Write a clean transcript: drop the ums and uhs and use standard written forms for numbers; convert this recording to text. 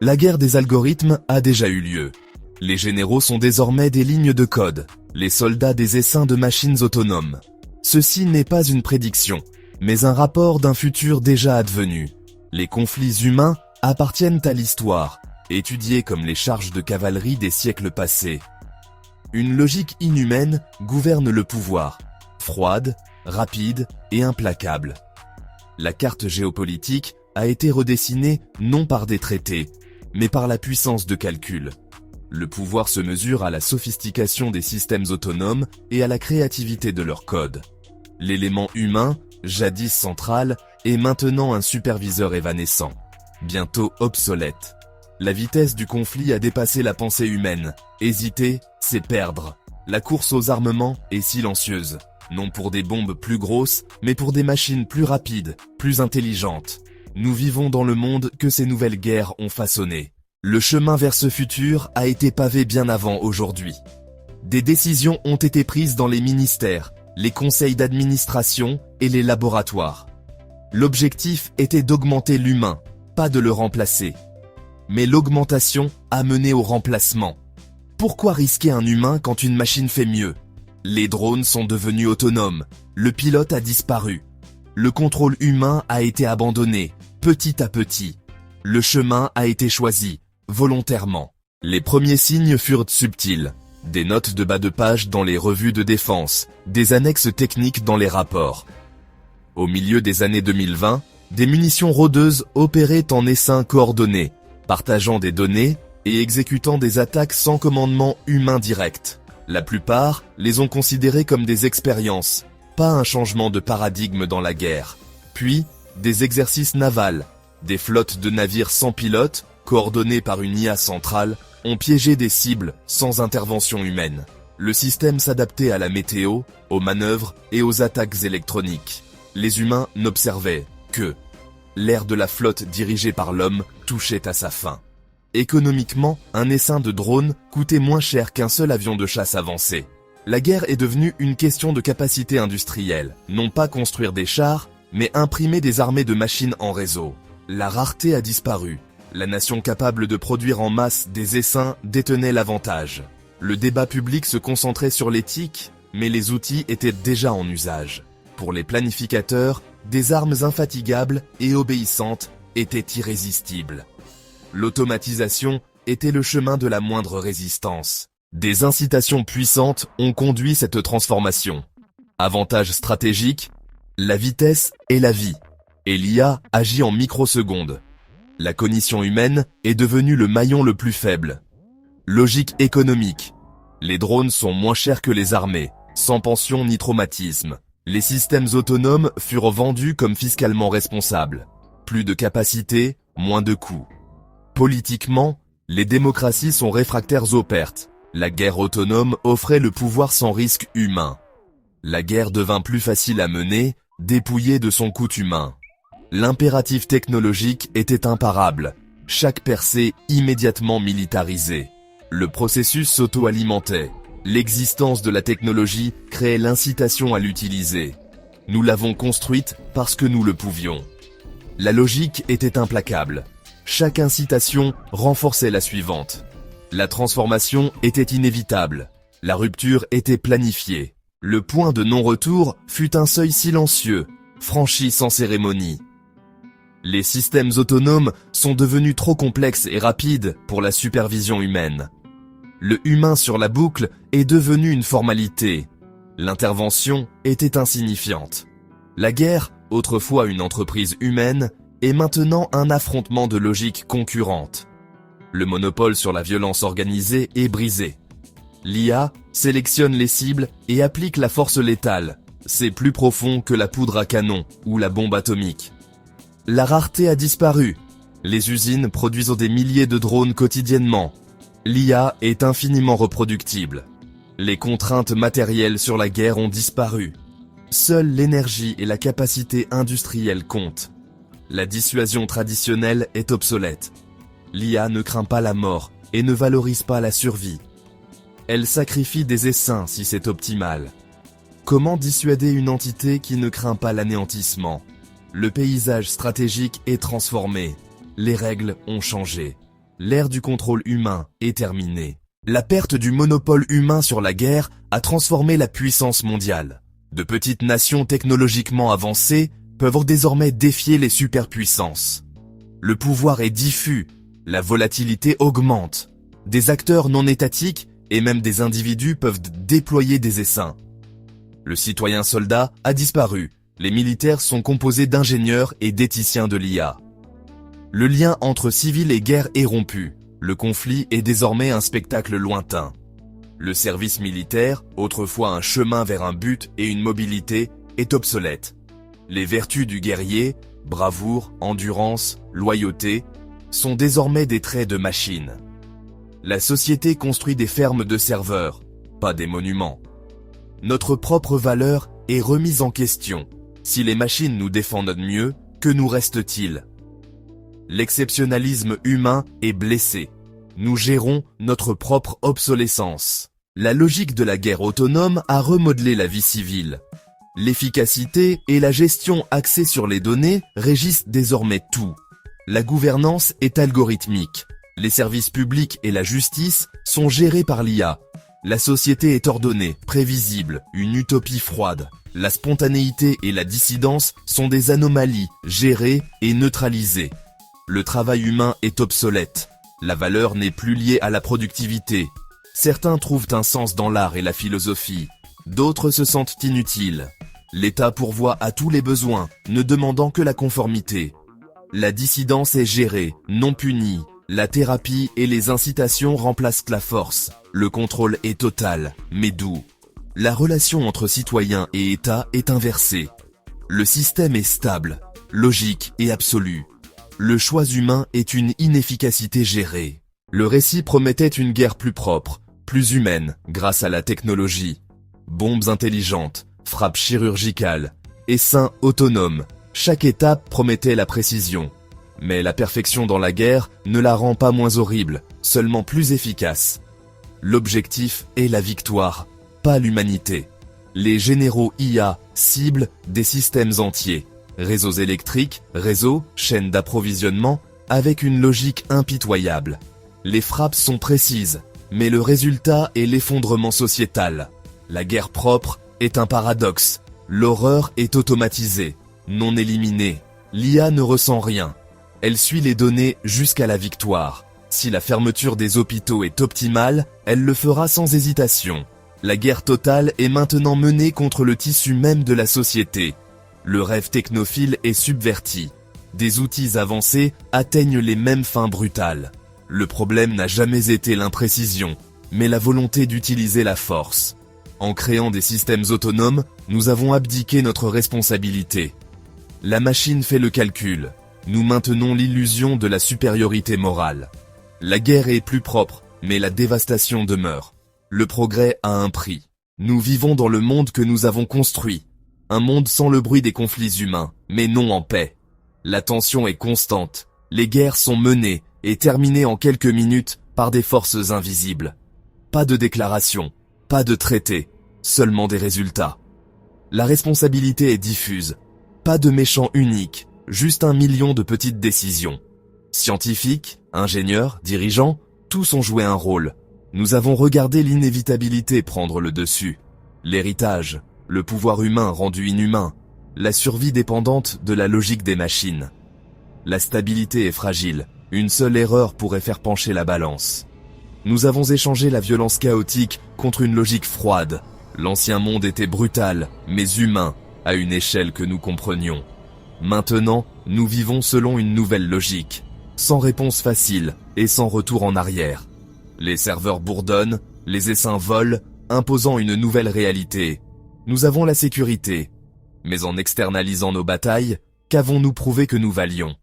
La guerre des algorithmes a déjà eu lieu. Les généraux sont désormais des lignes de code, les soldats des essaims de machines autonomes. Ceci n'est pas une prédiction, mais un rapport d'un futur déjà advenu. Les conflits humains appartiennent à l'histoire, étudiés comme les charges de cavalerie des siècles passés. Une logique inhumaine gouverne le pouvoir, froide, rapide et implacable. La carte géopolitique a été redessinée non par des traités, mais par la puissance de calcul. Le pouvoir se mesure à la sophistication des systèmes autonomes et à la créativité de leur code. L'élément humain, jadis central, est maintenant un superviseur évanescent, bientôt obsolète. La vitesse du conflit a dépassé la pensée humaine. Hésiter, c'est perdre. La course aux armements est silencieuse, non pour des bombes plus grosses, mais pour des machines plus rapides, plus intelligentes. Nous vivons dans le monde que ces nouvelles guerres ont façonné. Le chemin vers ce futur a été pavé bien avant aujourd'hui. Des décisions ont été prises dans les ministères, les conseils d'administration et les laboratoires. L'objectif était d'augmenter l'humain, pas de le remplacer. Mais l'augmentation a mené au remplacement. Pourquoi risquer un humain quand une machine fait mieux? Les drones sont devenus autonomes, le pilote a disparu. Le contrôle humain a été abandonné, petit à petit. Le chemin a été choisi, volontairement. Les premiers signes furent subtils. Des notes de bas de page dans les revues de défense, des annexes techniques dans les rapports. Au milieu des années 2020, des munitions rôdeuses opéraient en essaim coordonné, partageant des données et exécutant des attaques sans commandement humain direct. La plupart les ont considérées comme des expériences, pas un changement de paradigme dans la guerre. Puis, des exercices navals, des flottes de navires sans pilote, coordonnés par une IA centrale, ont piégé des cibles sans intervention humaine. Le système s'adaptait à la météo, aux manœuvres et aux attaques électroniques. Les humains n'observaient que. L'ère de la flotte dirigée par l'homme touchait à sa fin. Économiquement, un essaim de drones coûtait moins cher qu'un seul avion de chasse avancé. La guerre est devenue une question de capacité industrielle, non pas construire des chars, mais imprimer des armées de machines en réseau. La rareté a disparu. La nation capable de produire en masse des essaims détenait l'avantage. Le débat public se concentrait sur l'éthique, mais les outils étaient déjà en usage. Pour les planificateurs, des armes infatigables et obéissantes étaient irrésistibles. L'automatisation était le chemin de la moindre résistance. Des incitations puissantes ont conduit cette transformation. Avantage stratégique, la vitesse et la vie. Et l'IA agit en microsecondes. La cognition humaine est devenue le maillon le plus faible. Logique économique. Les drones sont moins chers que les armées, sans pension ni traumatisme. Les systèmes autonomes furent vendus comme fiscalement responsables. Plus de capacité, moins de coûts. Politiquement, les démocraties sont réfractaires aux pertes. La guerre autonome offrait le pouvoir sans risque humain. La guerre devint plus facile à mener, dépouillée de son coût humain. L'impératif technologique était imparable, chaque percée immédiatement militarisée. Le processus s'auto-alimentait. L'existence de la technologie créait l'incitation à l'utiliser. Nous l'avons construite parce que nous le pouvions. La logique était implacable. Chaque incitation renforçait la suivante. La transformation était inévitable. La rupture était planifiée. Le point de non-retour fut un seuil silencieux, franchi sans cérémonie. Les systèmes autonomes sont devenus trop complexes et rapides pour la supervision humaine. Le humain sur la boucle est devenu une formalité. L'intervention était insignifiante. La guerre, autrefois une entreprise humaine, est maintenant un affrontement de logiques concurrentes. Le monopole sur la violence organisée est brisé. L'IA sélectionne les cibles et applique la force létale. C'est plus profond que la poudre à canon ou la bombe atomique. La rareté a disparu. Les usines produisent des milliers de drones quotidiennement. L'IA est infiniment reproductible. Les contraintes matérielles sur la guerre ont disparu. Seule l'énergie et la capacité industrielle comptent. La dissuasion traditionnelle est obsolète. L'IA ne craint pas la mort et ne valorise pas la survie. Elle sacrifie des essaims si c'est optimal. Comment dissuader une entité qui ne craint pas l'anéantissement? Le paysage stratégique est transformé. les règles ont changé. L'ère du contrôle humain est terminée. La perte du monopole humain sur la guerre a transformé la puissance mondiale. De petites nations technologiquement avancées peuvent désormais défier les superpuissances. Le pouvoir est diffus, la volatilité augmente. Des acteurs non étatiques et même des individus peuvent déployer des essaims. Le citoyen soldat a disparu. Les militaires sont composés d'ingénieurs et d'éthiciens de l'IA. Le lien entre civil et guerre est rompu. Le conflit est désormais un spectacle lointain. Le service militaire, autrefois un chemin vers un but et une mobilité, est obsolète. Les vertus du guerrier, bravoure, endurance, loyauté, sont désormais des traits de machine. La société construit des fermes de serveurs, pas des monuments. Notre propre valeur est remise en question. Si les machines nous défendent mieux, que nous reste-t-il? L'exceptionnalisme humain est blessé. Nous gérons notre propre obsolescence. La logique de la guerre autonome a remodelé la vie civile. L'efficacité et la gestion axée sur les données régissent désormais tout. La gouvernance est algorithmique. Les services publics et la justice sont gérés par l'IA. La société est ordonnée, prévisible, une utopie froide. La spontanéité et la dissidence sont des anomalies, gérées et neutralisées. Le travail humain est obsolète. La valeur n'est plus liée à la productivité. Certains trouvent un sens dans l'art et la philosophie. D'autres se sentent inutiles. L'État pourvoit à tous les besoins, ne demandant que la conformité. La dissidence est gérée, non punie. La thérapie et les incitations remplacent la force. Le contrôle est total, mais doux. La relation entre citoyens et État est inversée. Le système est stable, logique et absolu. Le choix humain est une inefficacité gérée. Le récit promettait une guerre plus propre, plus humaine, grâce à la technologie. Bombes intelligentes, frappes chirurgicales, essaims autonomes. Chaque étape promettait la précision. Mais la perfection dans la guerre ne la rend pas moins horrible, seulement plus efficace. L'objectif est la victoire, pas l'humanité. Les généraux IA ciblent des systèmes entiers. Réseaux électriques, réseaux, chaînes d'approvisionnement, avec une logique impitoyable. Les frappes sont précises, mais le résultat est l'effondrement sociétal. La guerre propre est un paradoxe. L'horreur est automatisée, non éliminée. L'IA ne ressent rien. Elle suit les données jusqu'à la victoire. Si la fermeture des hôpitaux est optimale, elle le fera sans hésitation. La guerre totale est maintenant menée contre le tissu même de la société. Le rêve technophile est subverti. Des outils avancés atteignent les mêmes fins brutales. Le problème n'a jamais été l'imprécision, mais la volonté d'utiliser la force. En créant des systèmes autonomes, nous avons abdiqué notre responsabilité. La machine fait le calcul. Nous maintenons l'illusion de la supériorité morale. La guerre est plus propre, mais la dévastation demeure. Le progrès a un prix. Nous vivons dans le monde que nous avons construit. Un monde sans le bruit des conflits humains, mais non en paix. La tension est constante. Les guerres sont menées et terminées en quelques minutes par des forces invisibles. Pas de déclaration, pas de traité, seulement des résultats. La responsabilité est diffuse. Pas de méchant unique, juste 1 million de petites décisions. Scientifiques, ingénieurs, dirigeants, tous ont joué un rôle. Nous avons regardé l'inévitabilité prendre le dessus. L'héritage, le pouvoir humain rendu inhumain, la survie dépendante de la logique des machines. La stabilité est fragile, une seule erreur pourrait faire pencher la balance. Nous avons échangé la violence chaotique contre une logique froide. L'ancien monde était brutal, mais humain, à une échelle que nous comprenions. Maintenant, nous vivons selon une nouvelle logique, sans réponse facile et sans retour en arrière. Les serveurs bourdonnent, les essaims volent, imposant une nouvelle réalité. Nous avons la sécurité, mais en externalisant nos batailles, qu'avons-nous prouvé que nous valions?